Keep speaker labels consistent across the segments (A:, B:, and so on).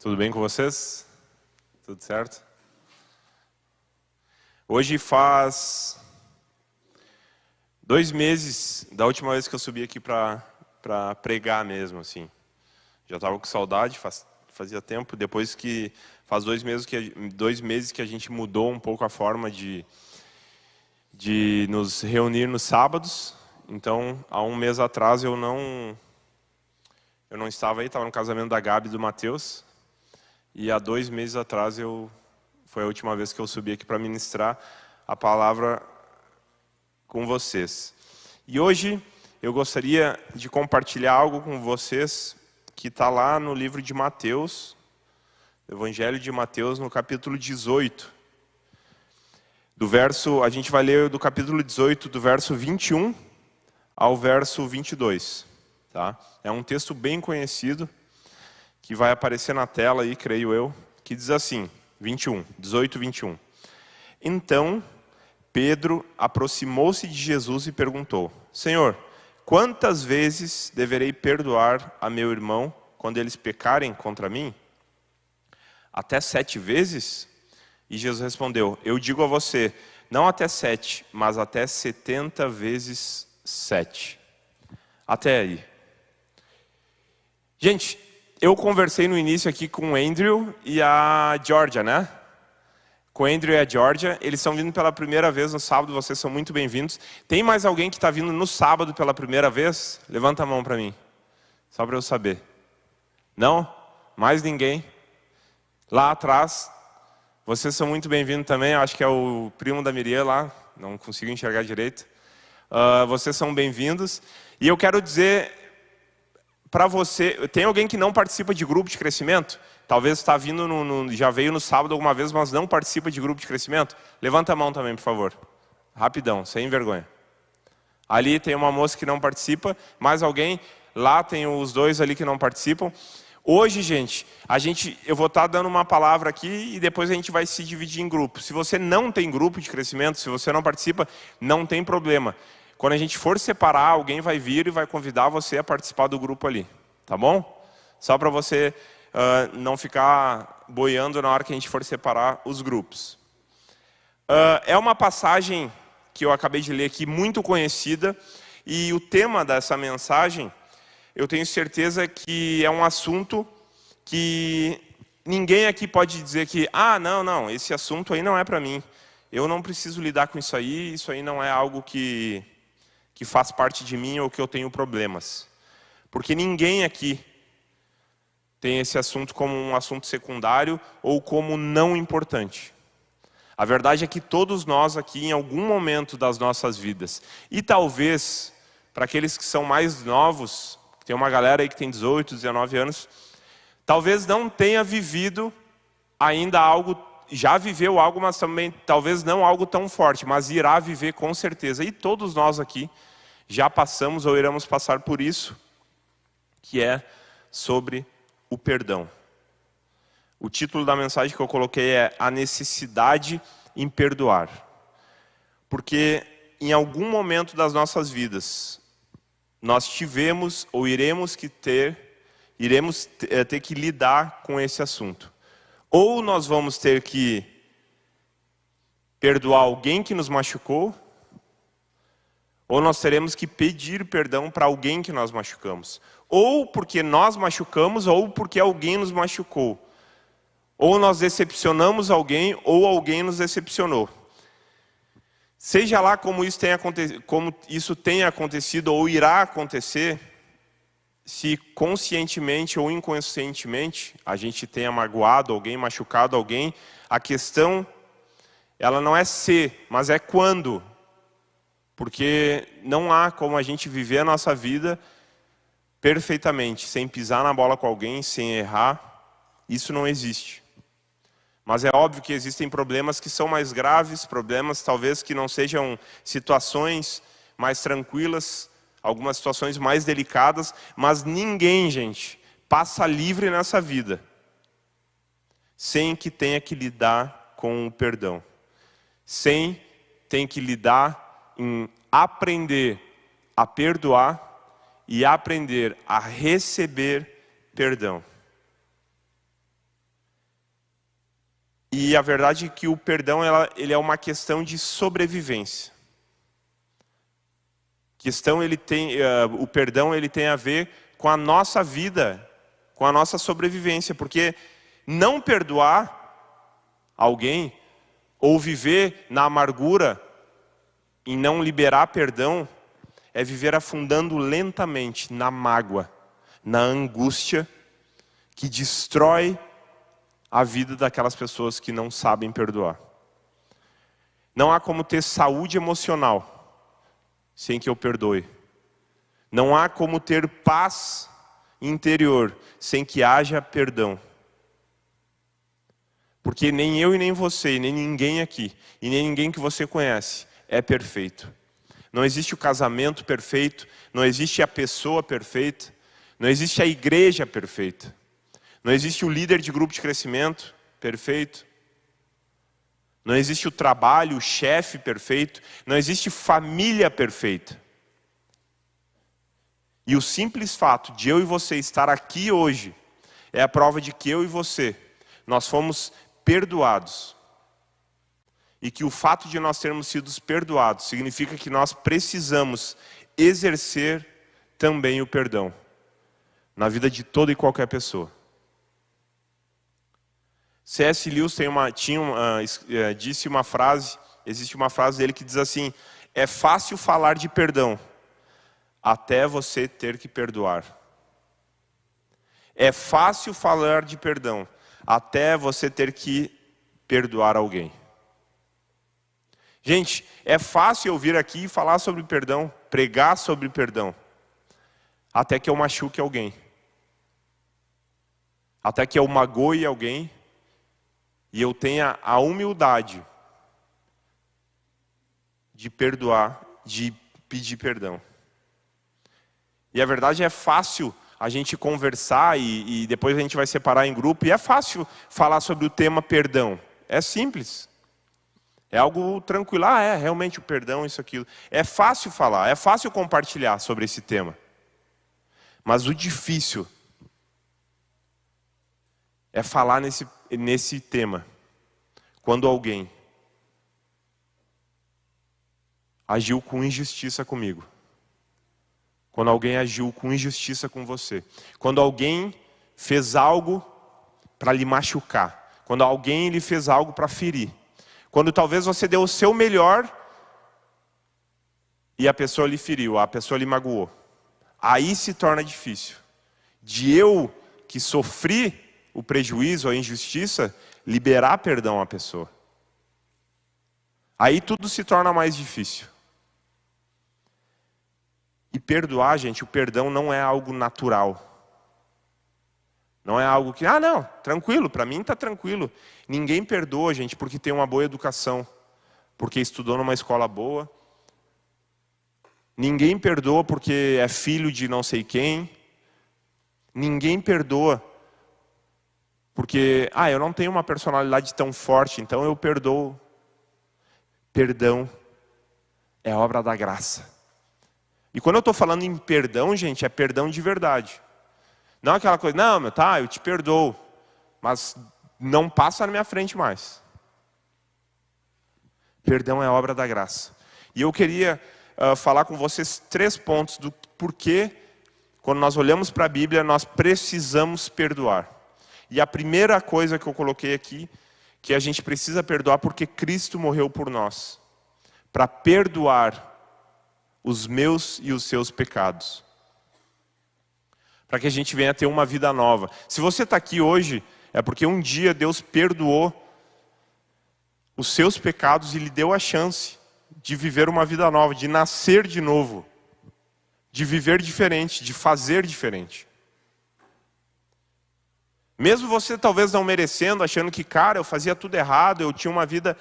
A: Tudo bem com vocês? Tudo certo? Hoje faz 2 meses da última vez que eu subi aqui para pregar mesmo, assim. Já estava com saudade, fazia tempo. Depois que faz 2 meses que a gente mudou um pouco a forma de nos reunir nos sábados. Então, há 1 mês atrás eu não estava aí, estava no casamento da Gabi e do Matheus. E há 2 meses atrás foi a última vez que eu subi aqui para ministrar a palavra com vocês. E hoje eu gostaria de compartilhar algo com vocês que está lá no livro de Mateus, Evangelho de Mateus, no capítulo 18. A gente vai ler do capítulo 18, do verso 21 ao verso 22. Tá? É um texto bem conhecido, que vai aparecer na tela aí, creio eu, que diz assim, 18, 21. Então, Pedro aproximou-se de Jesus e perguntou: Senhor, quantas vezes deverei perdoar a meu irmão quando eles pecarem contra mim? Até 7 vezes? E Jesus respondeu: eu digo a você, não até 7, mas até 70 vezes 7. Até aí. Gente, eu conversei no início aqui com o Andrew e a Georgia, né? Com o Andrew e a Georgia, eles estão vindo pela primeira vez no sábado, vocês são muito bem-vindos. Tem mais alguém que está vindo no sábado pela primeira vez? Levanta a mão para mim, só para eu saber. Não? Mais ninguém? Lá atrás, vocês são muito bem-vindos também, acho que é o primo da Miriam lá, não consigo enxergar direito. Vocês são bem-vindos. E eu quero dizer para você, tem alguém que não participa de grupo de crescimento? Talvez está vindo, já veio no sábado alguma vez, mas não participa de grupo de crescimento? Levanta a mão também, por favor. Rapidão, sem vergonha. Ali tem uma moça que não participa, mais alguém? Lá tem os 2 ali que não participam. Hoje, gente, eu vou estar dando uma palavra aqui e depois a gente vai se dividir em grupos. Se você não tem grupo de crescimento, se você não participa, não tem problema. Quando a gente for separar, alguém vai vir e vai convidar você a participar do grupo ali. Tá bom? Só para você não ficar boiando na hora que a gente for separar os grupos. É uma passagem que eu acabei de ler aqui, muito conhecida. E o tema dessa mensagem, eu tenho certeza que é um assunto que ninguém aqui pode dizer que não, esse assunto aí não é para mim. Eu não preciso lidar com isso aí não é algo que faz parte de mim ou que eu tenho problemas. Porque ninguém aqui tem esse assunto como um assunto secundário ou como não importante. A verdade é que todos nós aqui, em algum momento das nossas vidas, e talvez, para aqueles que são mais novos, tem uma galera aí que tem 18, 19 anos, talvez não tenha vivido ainda algo, já viveu algo, mas também talvez não algo tão forte, mas irá viver com certeza. E todos nós aqui já passamos ou iremos passar por isso, que é sobre o perdão. O título da mensagem que eu coloquei é A Necessidade em Perdoar. Porque em algum momento das nossas vidas, nós tivemos ou iremos ter que lidar com esse assunto. Ou nós vamos ter que perdoar alguém que nos machucou, ou nós teremos que pedir perdão para alguém que nós machucamos. Ou porque nós machucamos, ou porque alguém nos machucou. Ou nós decepcionamos alguém, ou alguém nos decepcionou. Seja lá como isso tenha acontecido ou irá acontecer, se conscientemente ou inconscientemente a gente tenha magoado alguém, machucado alguém, a questão, ela não é se, mas é quando. Porque não há como a gente viver a nossa vida perfeitamente, sem pisar na bola com alguém, sem errar. Isso não existe. Mas é óbvio que existem problemas que são mais graves, problemas talvez que não sejam situações mais tranquilas, algumas situações mais delicadas, mas ninguém, gente, passa livre nessa vida sem que tenha que lidar com o perdão. Sem ter que lidar em aprender a perdoar e aprender a receber perdão. E a verdade é que o perdão ele é uma questão de sobrevivência. O perdão ele tem a ver com a nossa vida, com a nossa sobrevivência, porque não perdoar alguém ou viver na amargura e não liberar perdão é viver afundando lentamente na mágoa, na angústia que destrói a vida daquelas pessoas que não sabem perdoar. Não há como ter saúde emocional sem que eu perdoe. Não há como ter paz interior sem que haja perdão. Porque nem eu e nem você, e nem ninguém aqui, e nem ninguém que você conhece é perfeito. Não existe o casamento perfeito, não existe a pessoa perfeita, não existe a igreja perfeita. Não existe o líder de grupo de crescimento perfeito. Não existe o trabalho, o chefe perfeito. Não existe família perfeita. E o simples fato de eu e você estar aqui hoje é a prova de que eu e você, nós fomos perdoados. E que o fato de nós termos sido perdoados significa que nós precisamos exercer também o perdão na vida de toda e qualquer pessoa. C.S. Lewis disse uma frase, existe uma frase dele que diz assim: é fácil falar de perdão, até você ter que perdoar. É fácil falar de perdão, até você ter que perdoar alguém. Gente, é fácil eu vir aqui e falar sobre perdão, pregar sobre perdão, até que eu machuque alguém. Até que eu magoe alguém. E eu tenha a humildade de perdoar, de pedir perdão. E a verdade é fácil a gente conversar e depois a gente vai separar em grupo. E é fácil falar sobre o tema perdão. É simples. É algo tranquilo. Realmente o perdão, isso, aquilo. É fácil falar, é fácil compartilhar sobre esse tema. Mas o difícil é falar nesse tema quando alguém agiu com injustiça comigo. Quando alguém agiu com injustiça com você. Quando alguém fez algo para lhe machucar. Quando alguém lhe fez algo para ferir. Quando talvez você deu o seu melhor e a pessoa lhe feriu, a pessoa lhe magoou. Aí se torna difícil. De eu, que sofri o prejuízo, a injustiça, liberar perdão à pessoa. Aí tudo se torna mais difícil. E perdoar, gente, o perdão não é algo natural. Não é algo que, não, tranquilo, para mim está tranquilo. Ninguém perdoa, gente, porque tem uma boa educação, porque estudou numa escola boa. Ninguém perdoa porque é filho de não sei quem. Ninguém perdoa porque, eu não tenho uma personalidade tão forte, então eu perdoo. Perdão é obra da graça. E quando eu estou falando em perdão, gente, é perdão de verdade. Não aquela coisa, eu te perdoo, mas não passa na minha frente mais. Perdão é obra da graça. E eu queria falar com vocês 3 pontos do porquê, quando nós olhamos para a Bíblia, nós precisamos perdoar. E a primeira coisa que eu coloquei aqui, que a gente precisa perdoar porque Cristo morreu por nós, para perdoar os meus e os seus pecados. Para que a gente venha ter uma vida nova. Se você está aqui hoje, é porque um dia Deus perdoou os seus pecados e lhe deu a chance de viver uma vida nova, de nascer de novo, de viver diferente, de fazer diferente. Mesmo você talvez não merecendo, achando que, eu fazia tudo errado, eu tinha uma vida...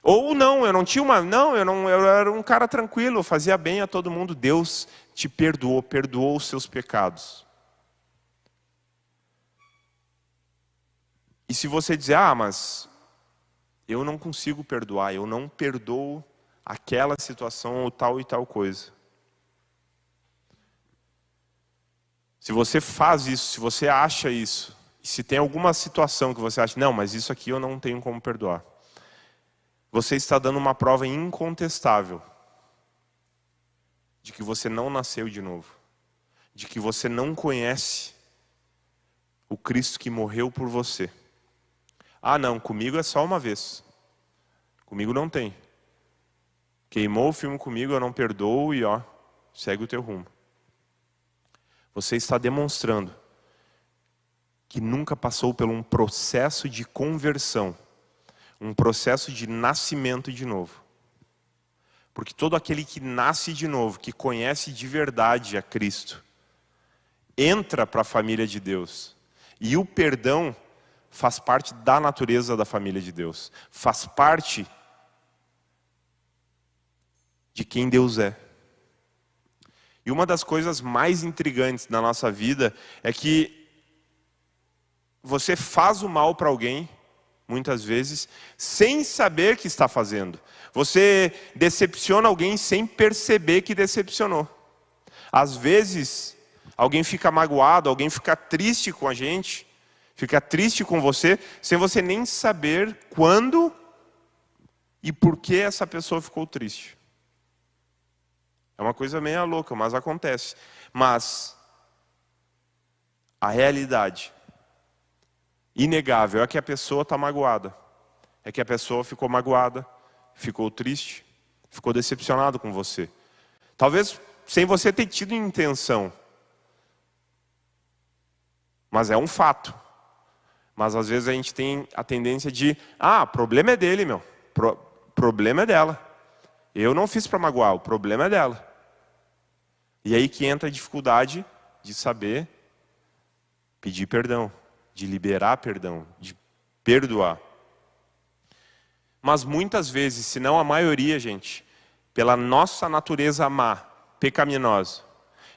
A: Ou não, eu não tinha uma... Não, eu era um cara tranquilo, eu fazia bem a todo mundo. Deus te perdoou os seus pecados. E se você dizer, mas eu não consigo perdoar, eu não perdoo aquela situação ou tal e tal coisa. Se você faz isso, se você acha isso, E se tem alguma situação que você acha, não, mas isso aqui eu não tenho como perdoar. Você está dando uma prova incontestável de que você não nasceu de novo. De que você não conhece o Cristo que morreu por você. Ah, não, comigo é só uma vez. Comigo não tem. Queimou o filme comigo, eu não perdoo e segue o teu rumo. Você está demonstrando que nunca passou por um processo de conversão, um processo de nascimento de novo. Porque todo aquele que nasce de novo, que conhece de verdade a Cristo, entra para a família de Deus. E o perdão faz parte da natureza da família de Deus. Faz parte de quem Deus é. E uma das coisas mais intrigantes na nossa vida é que você faz o mal para alguém, muitas vezes, sem saber que está fazendo. Você decepciona alguém sem perceber que decepcionou. Às vezes, alguém fica magoado, alguém fica triste com a gente, fica triste com você, sem você nem saber quando e por que essa pessoa ficou triste. É uma coisa meio louca, mas acontece. Mas a realidade inegável é que a pessoa está magoada. É que a pessoa ficou magoada, ficou triste, ficou decepcionado com você. Talvez sem você ter tido intenção. Mas é um fato. Mas às vezes a gente tem a tendência de, problema é dele, meu. Problema é dela. Eu não fiz para magoar, o problema é dela. E aí que entra a dificuldade de saber pedir perdão, de liberar perdão, de perdoar. Mas muitas vezes, se não a maioria, gente, pela nossa natureza má, pecaminosa,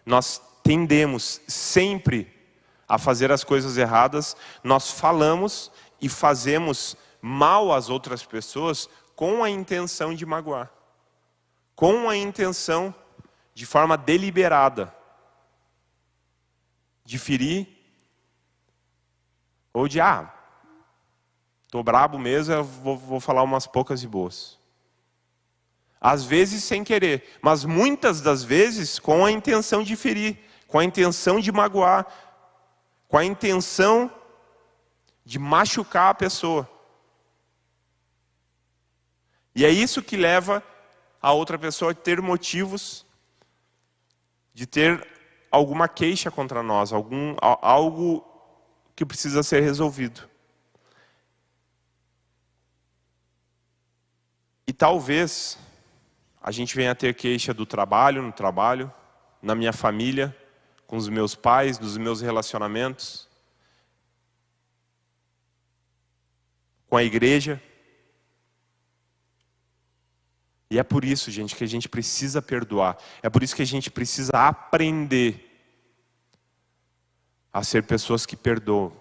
A: nós tendemos sempre a fazer as coisas erradas, nós falamos e fazemos mal às outras pessoas com a intenção de magoar. Com a intenção, de forma deliberada, de ferir, ou de, tô brabo mesmo, eu vou falar umas poucas e boas. Às vezes sem querer, mas muitas das vezes com a intenção de ferir, com a intenção de magoar, com a intenção de machucar a pessoa. E é isso que leva a outra pessoa a ter motivos de ter alguma queixa contra nós, algo que precisa ser resolvido. E talvez a gente venha a ter queixa do trabalho, no trabalho, na minha família, com os meus pais, dos meus relacionamentos, com a igreja. E é por isso, gente, que a gente precisa perdoar. É por isso que a gente precisa aprender a ser pessoas que perdoam.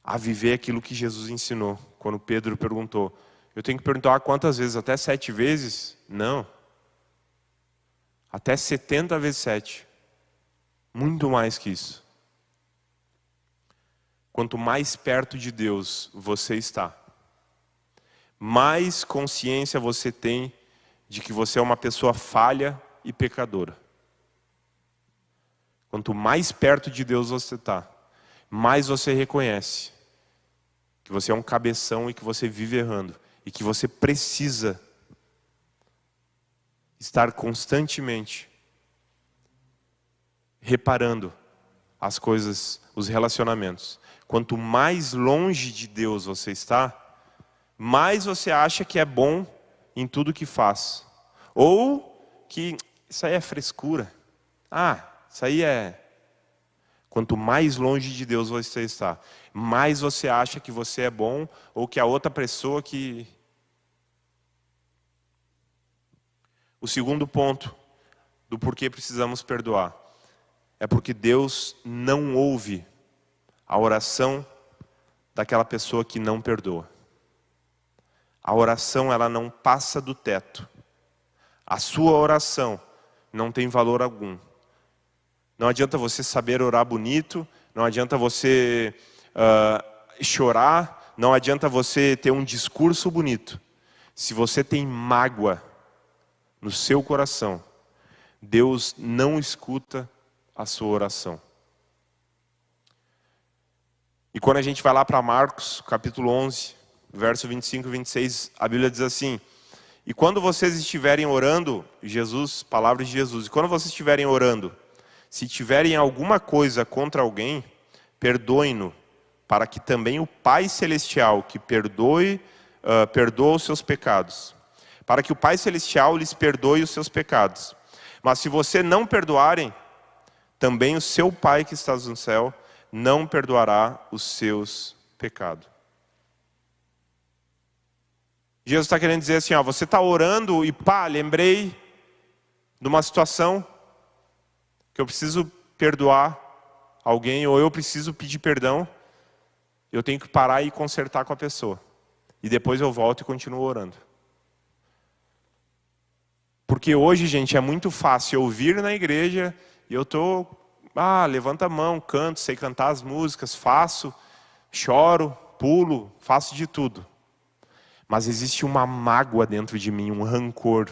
A: A viver aquilo que Jesus ensinou. Quando Pedro perguntou, eu tenho que perdoar quantas vezes? Até 7 vezes? Não. Até 70 vezes 7. Muito mais que isso. Quanto mais perto de Deus você está, mais consciência você tem de que você é uma pessoa falha e pecadora. Quanto mais perto de Deus você está, mais você reconhece que você é um cabeção e que você vive errando. E que você precisa estar constantemente reparando as coisas, os relacionamentos. Quanto mais longe de Deus você está, mais você acha que é bom em tudo que faz. Ou que isso aí é frescura. Isso aí é... Quanto mais longe de Deus você está, mais você acha que você é bom, ou que a outra pessoa que... O segundo ponto do porquê precisamos perdoar é porque Deus não ouve a oração daquela pessoa que não perdoa. A oração, ela não passa do teto. A sua oração não tem valor algum. Não adianta você saber orar bonito, não adianta você chorar, não adianta você ter um discurso bonito. Se você tem mágoa no seu coração, Deus não escuta a sua oração. E quando a gente vai lá para Marcos, capítulo 11, verso 25 e 26, a Bíblia diz assim: e quando vocês estiverem orando, Jesus, palavras de Jesus, e quando vocês estiverem orando, se tiverem alguma coisa contra alguém, perdoem-no, para que também o Pai Celestial, que perdoa os seus pecados, para que o Pai Celestial lhes perdoe os seus pecados. Mas se você não perdoarem, também o seu Pai que está no céu não perdoará os seus pecados. Jesus está querendo dizer assim, ó, você está orando e lembrei de uma situação que eu preciso perdoar alguém, ou eu preciso pedir perdão, eu tenho que parar e consertar com a pessoa. E depois eu volto e continuo orando. Porque hoje, gente, é muito fácil eu vir na igreja e eu levanta a mão, canto, sei cantar as músicas, faço, choro, pulo, faço de tudo. Mas existe uma mágoa dentro de mim, um rancor,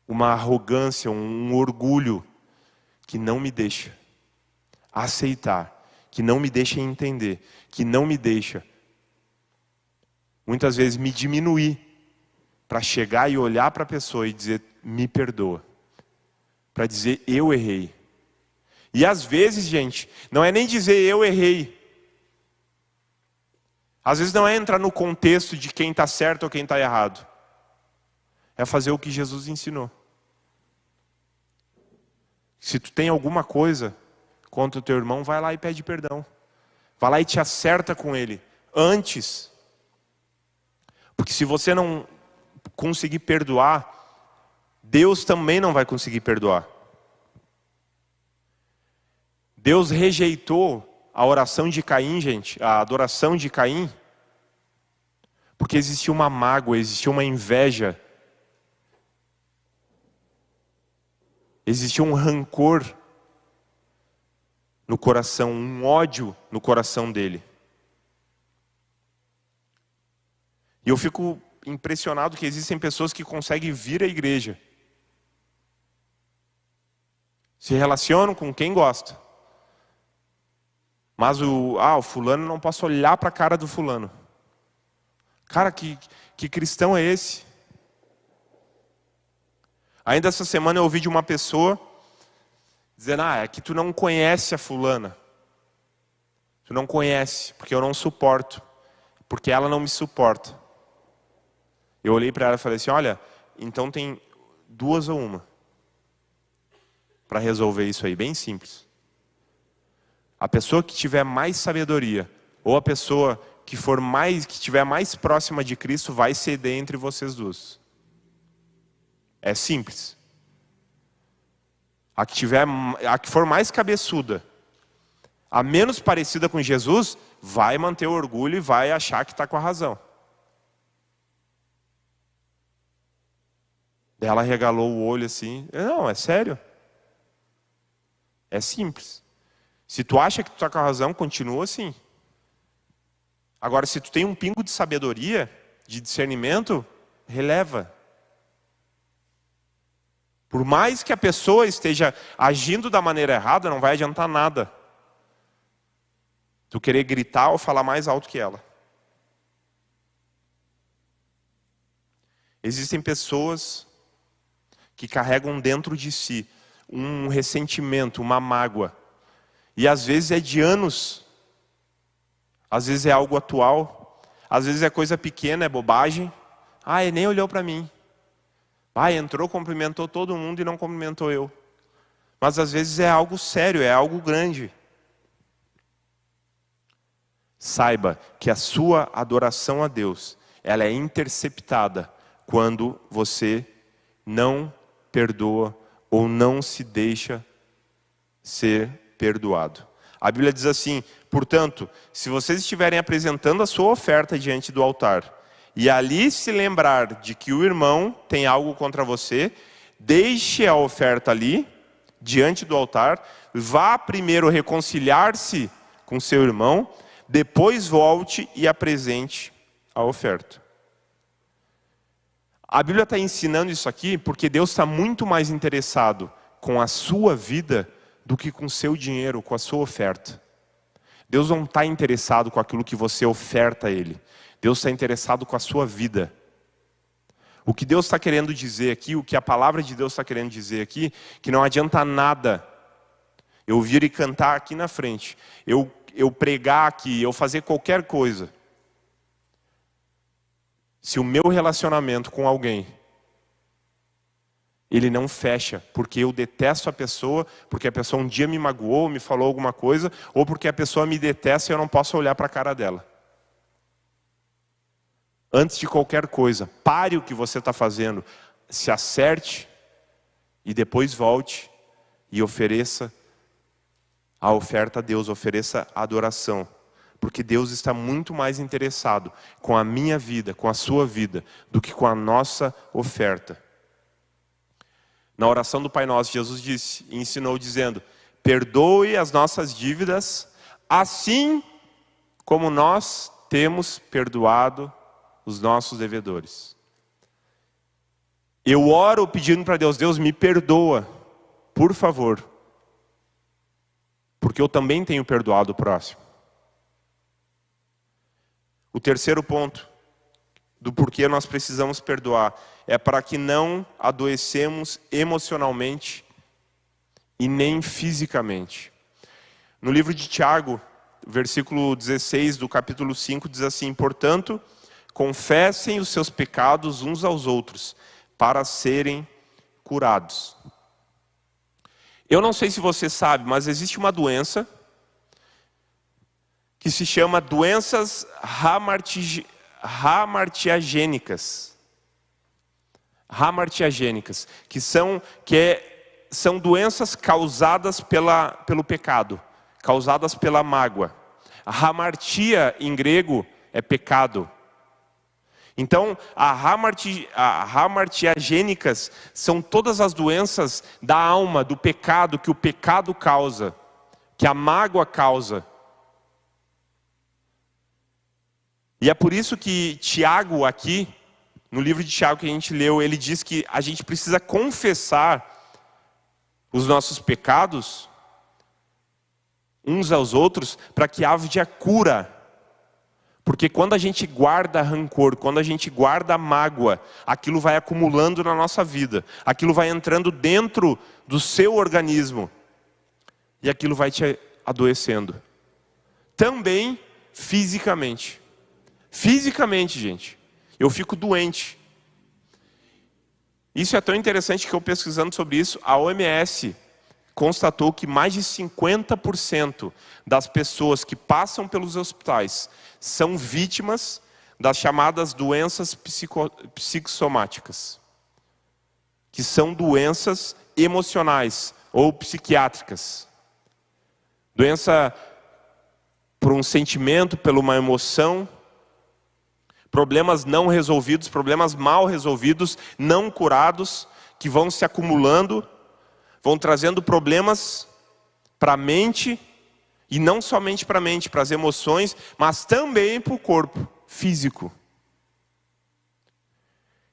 A: uma arrogância, um orgulho que não me deixa aceitar, que não me deixa entender, que não me deixa, muitas vezes, me diminuir para chegar e olhar para a pessoa e dizer, me perdoa. Para dizer, eu errei. E às vezes, gente, não é nem dizer eu errei. Às vezes não é entrar no contexto de quem está certo ou quem está errado. É fazer o que Jesus ensinou. Se tu tem alguma coisa contra o teu irmão, vai lá e pede perdão. Vai lá e te acerta com ele antes. Porque se você não conseguir perdoar, Deus também não vai conseguir perdoar. Deus rejeitou a oração de Caim, gente, a adoração de Caim, porque existia uma mágoa, existia uma inveja, existia um rancor no coração, um ódio no coração dele. E eu fico impressionado que existem pessoas que conseguem vir à igreja, se relacionam com quem gosta, mas o fulano, não posso olhar para a cara do fulano. Cara, que cristão é esse? Ainda essa semana eu ouvi de uma pessoa dizendo, é que tu não conhece a fulana. Tu não conhece, porque eu não suporto. Porque ela não me suporta. Eu olhei para ela e falei assim, olha, então tem duas ou uma para resolver isso aí, bem simples. A pessoa que tiver mais sabedoria, ou a pessoa que estiver mais próxima de Cristo, vai ceder entre vocês duas. É simples. A que for mais cabeçuda, a menos parecida com Jesus, vai manter o orgulho e vai achar que está com a razão. Ela regalou o olho assim, não, é sério. É simples. Se tu acha que tu está com a razão, continua assim. Agora, se tu tem um pingo de sabedoria, de discernimento, releva. Por mais que a pessoa esteja agindo da maneira errada, não vai adiantar nada. Tu querer gritar ou falar mais alto que ela. Existem pessoas que carregam dentro de si um ressentimento, uma mágoa. E às vezes é de anos, às vezes é algo atual, às vezes é coisa pequena, é bobagem. Ele nem olhou para mim. Entrou, cumprimentou todo mundo e não cumprimentou eu. Mas às vezes é algo sério, é algo grande. Saiba que a sua adoração a Deus, ela é interceptada quando você não perdoa ou não se deixa ser perdoado. A Bíblia diz assim, portanto, se vocês estiverem apresentando a sua oferta diante do altar, e ali se lembrar de que o irmão tem algo contra você, deixe a oferta ali, diante do altar, vá primeiro reconciliar-se com seu irmão, depois volte e apresente a oferta. A Bíblia está ensinando isso aqui porque Deus está muito mais interessado com a sua vida do que com o seu dinheiro, com a sua oferta. Deus não está interessado com aquilo que você oferta a Ele. Deus está interessado com a sua vida. O que Deus está querendo dizer aqui, o que a palavra de Deus está querendo dizer aqui, que não adianta nada eu vir e cantar aqui na frente, eu pregar aqui, eu fazer qualquer coisa, se o meu relacionamento com alguém, ele não fecha, porque eu detesto a pessoa, porque a pessoa um dia me magoou, me falou alguma coisa, ou porque a pessoa me detesta e eu não posso olhar para a cara dela. Antes de qualquer coisa, pare o que você está fazendo, se acerte e depois volte e ofereça a oferta a Deus, ofereça a adoração. Porque Deus está muito mais interessado com a minha vida, com a sua vida, do que com a nossa oferta. Na oração do Pai Nosso, Jesus disse e ensinou dizendo: perdoe as nossas dívidas, assim como nós temos perdoado os nossos devedores. Eu oro pedindo para Deus: Deus, me perdoa, por favor, porque eu também tenho perdoado o próximo. O terceiro ponto do porquê nós precisamos perdoar é para que não adoecemos emocionalmente e nem fisicamente. No livro de Tiago, versículo 16 do capítulo 5 diz assim: portanto, confessem os seus pecados uns aos outros, para serem curados. Eu não sei se você sabe, mas existe uma doença que se chama doenças hamartiagênicas. Hamartiagênicas, que são doenças causadas pelo pecado, causadas pela mágoa. A hamartia em grego é pecado. Então, hamartiagênicas são todas as doenças da alma, do pecado, que o pecado causa, que a mágoa causa. E é por isso que Tiago aqui, no livro de Tiago que a gente leu, ele diz que a gente precisa confessar os nossos pecados uns aos outros, para que haja cura. Porque quando a gente guarda rancor, quando a gente guarda mágoa, aquilo vai acumulando na nossa vida. Aquilo vai entrando dentro do seu organismo. E aquilo vai te adoecendo. Também fisicamente. Fisicamente, gente. Eu fico doente. Isso é tão interessante que eu pesquisando sobre isso, a OMS constatou que mais de 50% das pessoas que passam pelos hospitais são vítimas das chamadas doenças psicossomáticas, que são doenças emocionais ou psiquiátricas. Doença por um sentimento, por uma emoção, problemas não resolvidos, problemas mal resolvidos, não curados, que vão se acumulando, vão trazendo problemas para a mente, e não somente para a mente, para as emoções, mas também para o corpo físico.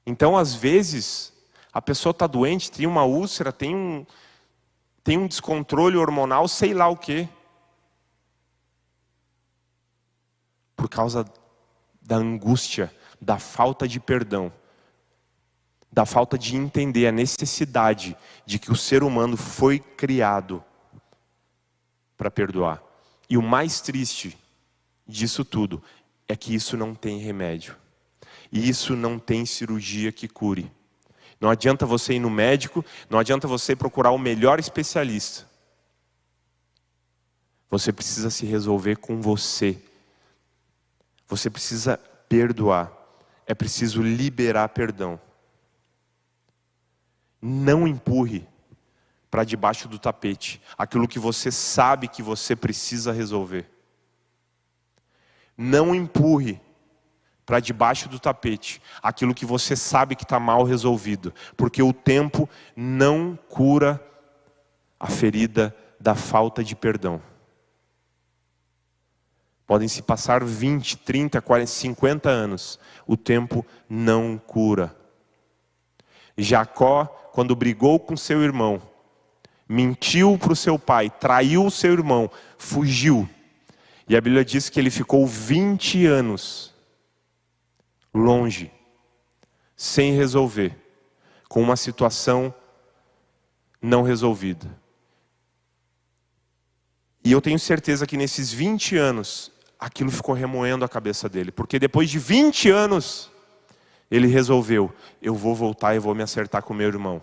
A: Então, às vezes, a pessoa está doente, tem uma úlcera, tem um descontrole hormonal, sei lá o quê. Por causa da angústia, da falta de perdão, da falta de entender a necessidade de que o ser humano foi criado para perdoar. E o mais triste disso tudo é que isso não tem remédio. E isso não tem cirurgia que cure. Não adianta você ir no médico, não adianta você procurar o melhor especialista. Você precisa se resolver com você. Você precisa perdoar. É preciso liberar perdão. Não empurre para debaixo do tapete aquilo que você sabe que você precisa resolver. Não empurre para debaixo do tapete aquilo que você sabe que está mal resolvido, porque o tempo não cura a ferida da falta de perdão. Podem se passar 20, 30, 40, 50 anos. O tempo não cura. Jacó, quando brigou com seu irmão, mentiu para o seu pai, traiu o seu irmão, fugiu. E a Bíblia diz que ele ficou 20 anos longe, sem resolver, com uma situação não resolvida. E eu tenho certeza que nesses 20 anos, aquilo ficou remoendo a cabeça dele. Porque depois de 20 anos, ele resolveu, eu vou voltar e vou me acertar com meu irmão.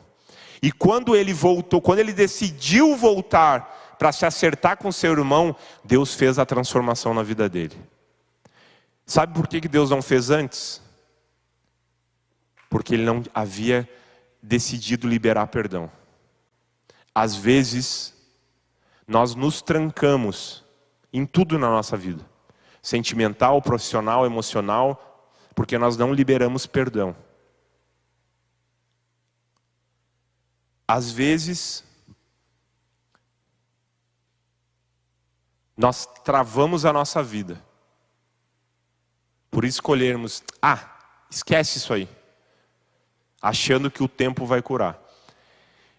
A: E quando ele voltou, quando ele decidiu voltar para se acertar com seu irmão, Deus fez a transformação na vida dele. Sabe por que Deus não fez antes? Porque ele não havia decidido liberar perdão. Às vezes, nós nos trancamos em tudo na nossa vida. Sentimental, profissional, emocional, porque nós não liberamos perdão. Às vezes, nós travamos a nossa vida por escolhermos, esquece isso aí, achando que o tempo vai curar.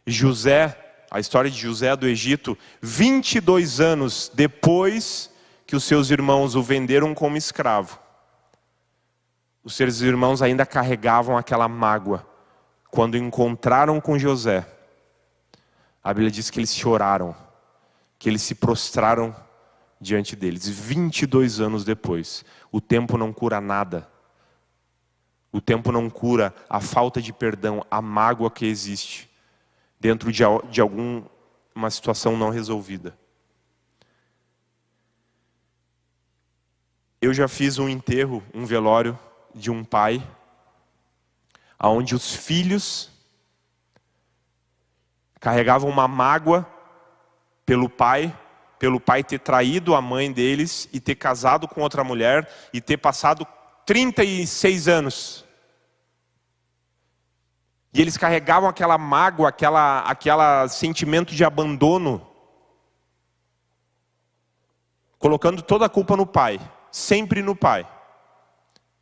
A: José, a história de José do Egito, 22 anos depois que os seus irmãos o venderam como escravo, os seus irmãos ainda carregavam aquela mágoa. Quando encontraram com José, a Bíblia diz que eles choraram, que eles se prostraram diante deles. 22 anos depois. O tempo não cura nada. O tempo não cura a falta de perdão, a mágoa que existe dentro de alguma situação não resolvida. Eu já fiz um enterro, um velório de um pai, onde os filhos carregavam uma mágoa pelo pai ter traído a mãe deles e ter casado com outra mulher e ter passado 36 anos. E eles carregavam aquela mágoa, aquela sentimento de abandono, colocando toda a culpa no pai, sempre no pai.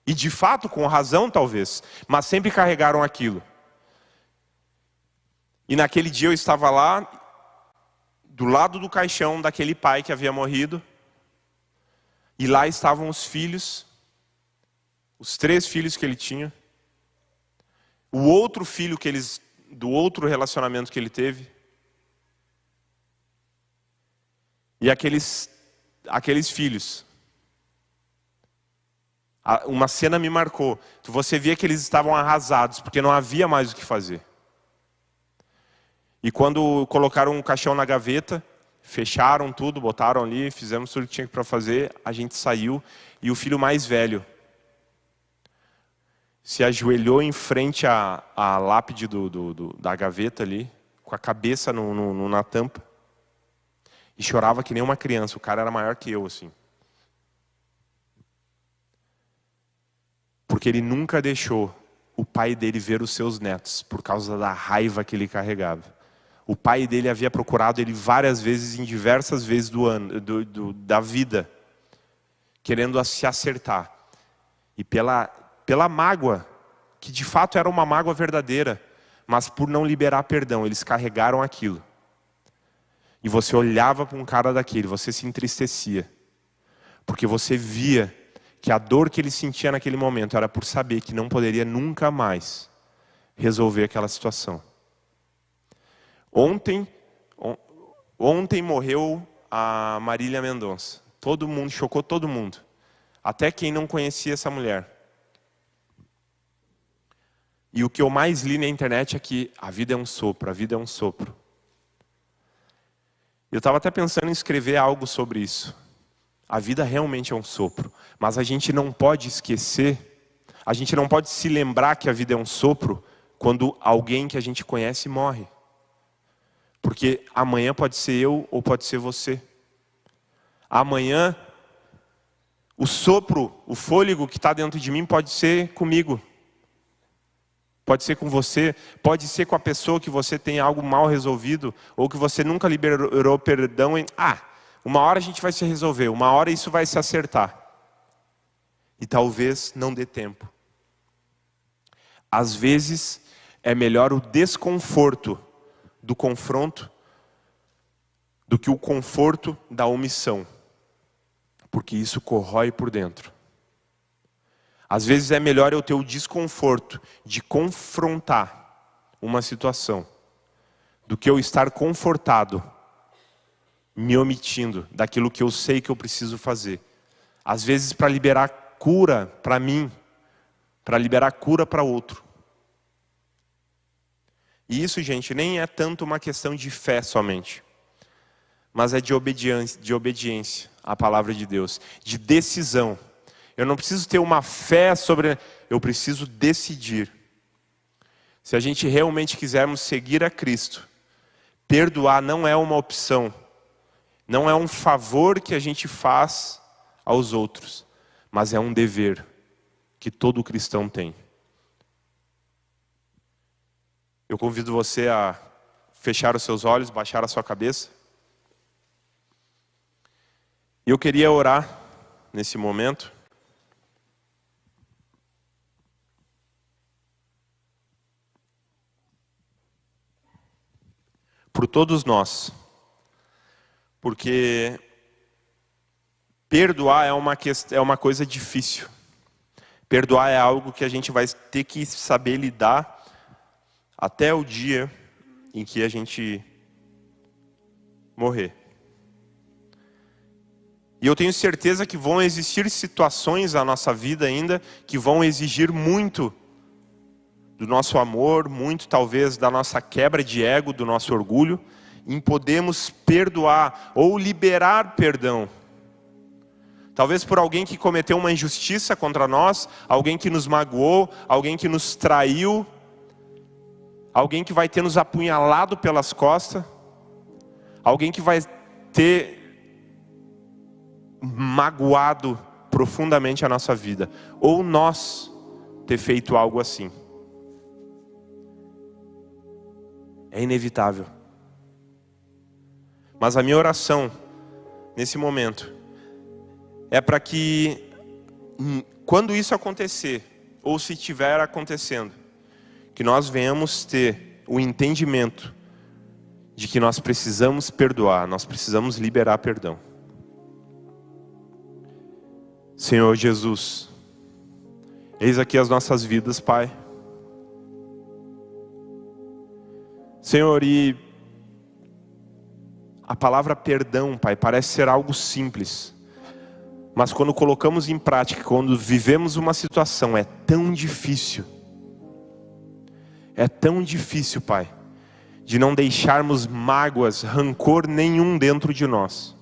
A: E de fato, com razão talvez, mas sempre carregaram aquilo. E naquele dia eu estava lá, do lado do caixão daquele pai que havia morrido. E lá estavam os filhos, os 3 filhos que ele tinha. O outro filho do outro relacionamento que ele teve. E aqueles filhos. Uma cena me marcou. Você via que eles estavam arrasados, porque não havia mais o que fazer. E quando colocaram o caixão na gaveta, fecharam tudo, botaram ali, fizemos tudo que tinha para fazer, a gente saiu, e o filho mais velho se ajoelhou em frente à lápide da gaveta ali, com a cabeça na tampa, e chorava que nem uma criança. O cara era maior que eu, assim. Porque ele nunca deixou o pai dele ver os seus netos, por causa da raiva que ele carregava. O pai dele havia procurado ele várias vezes, em diversas vezes da vida, querendo se acertar. E pela mágoa, que de fato era uma mágoa verdadeira, mas por não liberar perdão, eles carregaram aquilo. E você olhava para um cara daquele, você se entristecia, porque você via que a dor que ele sentia naquele momento era por saber que não poderia nunca mais resolver aquela situação. Ontem morreu a Marília Mendonça. Todo mundo, chocou todo mundo. Até quem não conhecia essa mulher. E o que eu mais li na internet é que a vida é um sopro, a vida é um sopro. Eu estava até pensando em escrever algo sobre isso. A vida realmente é um sopro. Mas a gente não pode esquecer, a gente não pode se lembrar que a vida é um sopro quando alguém que a gente conhece morre. Porque amanhã pode ser eu ou pode ser você. Amanhã, o sopro, o fôlego que está dentro de mim pode ser comigo. Pode ser com você, pode ser com a pessoa que você tem algo mal resolvido, ou que você nunca liberou perdão. Uma hora a gente vai se resolver, uma hora isso vai se acertar. E talvez não dê tempo. Às vezes é melhor o desconforto do confronto do que o conforto da omissão, porque isso corrói por dentro. Às vezes é melhor eu ter o desconforto de confrontar uma situação do que eu estar confortado, me omitindo daquilo que eu sei que eu preciso fazer. Às vezes para liberar cura para mim, para liberar cura para outro. E isso, gente, nem é tanto uma questão de fé somente, mas é de obediência à palavra de Deus, de decisão. Eu não preciso ter uma fé sobre... Eu preciso decidir. Se a gente realmente quisermos seguir a Cristo, perdoar não é uma opção. Não é um favor que a gente faz aos outros. Mas é um dever que todo cristão tem. Eu convido você a fechar os seus olhos, baixar a sua cabeça. E eu queria orar nesse momento. Por todos nós, porque perdoar é uma coisa difícil. Perdoar é algo que a gente vai ter que saber lidar até o dia em que a gente morrer. E eu tenho certeza que vão existir situações na nossa vida ainda que vão exigir muito do nosso amor, muito talvez da nossa quebra de ego, do nosso orgulho, em podermos perdoar ou liberar perdão. Talvez por alguém que cometeu uma injustiça contra nós, alguém que nos magoou, alguém que nos traiu, alguém que vai ter nos apunhalado pelas costas, alguém que vai ter magoado profundamente a nossa vida, ou nós ter feito algo assim. É inevitável. Mas a minha oração, nesse momento, é para que, quando isso acontecer, ou se estiver acontecendo, que nós venhamos ter o entendimento de que nós precisamos perdoar, nós precisamos liberar perdão. Senhor Jesus, eis aqui as nossas vidas, Pai. Senhor, e a palavra perdão, Pai, parece ser algo simples. Mas quando colocamos em prática, quando vivemos uma situação, é tão difícil. É tão difícil, Pai, de não deixarmos mágoas, rancor nenhum dentro de nós.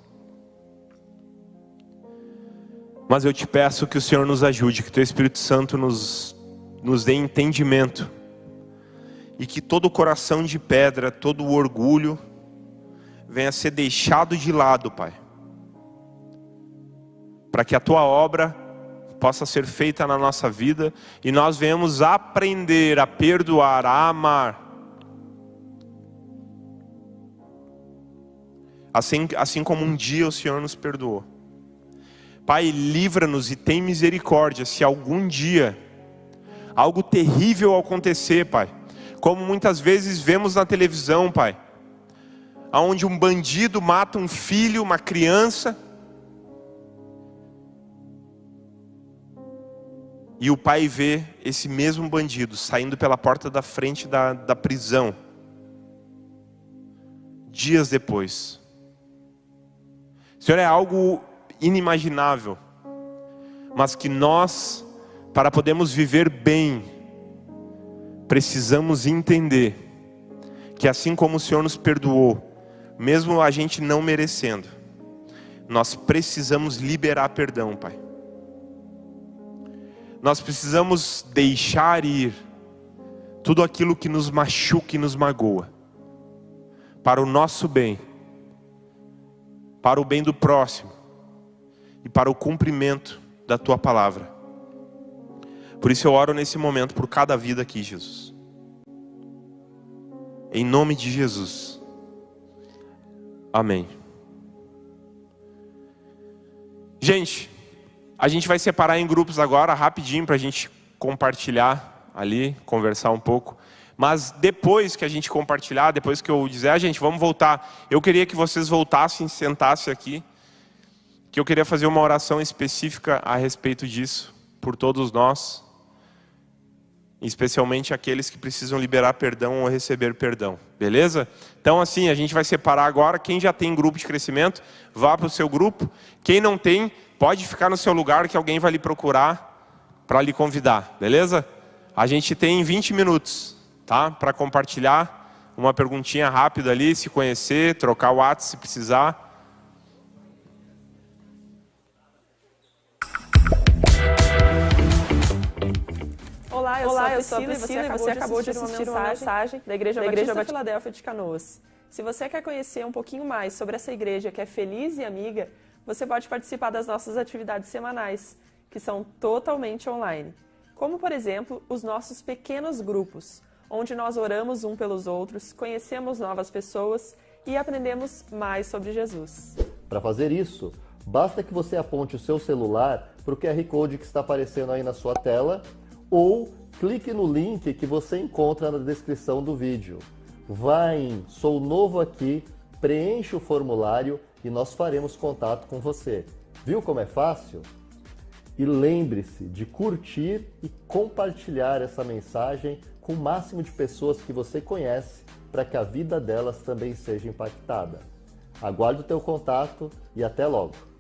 A: Mas eu te peço que o Senhor nos ajude, que Teu Espírito Santo nos dê entendimento. E que todo coração de pedra, todo o orgulho, venha a ser deixado de lado, Pai. Para que a Tua obra possa ser feita na nossa vida e nós venhamos aprender a perdoar, a amar. Assim como um dia o Senhor nos perdoou. Pai, livra-nos e tem misericórdia se algum dia algo terrível acontecer, Pai. Como muitas vezes vemos na televisão, Pai, onde um bandido mata um filho, uma criança, e o pai vê esse mesmo bandido saindo pela porta da frente da prisão, dias depois. Senhor, é algo inimaginável, mas que nós, para podermos viver bem, precisamos entender que assim como o Senhor nos perdoou, mesmo a gente não merecendo, nós precisamos liberar perdão, Pai. Nós precisamos deixar ir tudo aquilo que nos machuca e nos magoa, para o nosso bem, para o bem do próximo e para o cumprimento da Tua palavra. Por isso eu oro nesse momento por cada vida aqui, Jesus. Em nome de Jesus. Amém. Gente, a gente vai separar em grupos agora, rapidinho, para a gente compartilhar ali, conversar um pouco. Mas depois que a gente compartilhar, depois que eu dizer, gente, vamos voltar. Eu queria que vocês voltassem, sentassem aqui. Que eu queria fazer uma oração específica a respeito disso, por todos nós. Especialmente aqueles que precisam liberar perdão ou receber perdão. Beleza? Então assim, a gente vai separar agora. Quem já tem grupo de crescimento, vá para o seu grupo. Quem não tem, pode ficar no seu lugar que alguém vai lhe procurar para lhe convidar. Beleza? A gente tem 20 minutos, tá? Para compartilhar uma perguntinha rápida ali, se conhecer, trocar o WhatsApp se precisar.
B: Olá, eu sou a Priscila e você acabou de assistir uma mensagem da Igreja Batista da Filadélfia de Canoas. Se você quer conhecer um pouquinho mais sobre essa igreja que é feliz e amiga, você pode participar das nossas atividades semanais, que são totalmente online. Como, por exemplo, os nossos pequenos grupos, onde nós oramos um pelos outros, conhecemos novas pessoas e aprendemos mais sobre Jesus.
C: Para fazer isso, basta que você aponte o seu celular para o QR Code que está aparecendo aí na sua tela ou clique no link que você encontra na descrição do vídeo. Vá em Sou Novo Aqui, preencha o formulário e nós faremos contato com você. Viu como é fácil? E lembre-se de curtir e compartilhar essa mensagem com o máximo de pessoas que você conhece para que a vida delas também seja impactada. Aguardo o teu contato e até logo!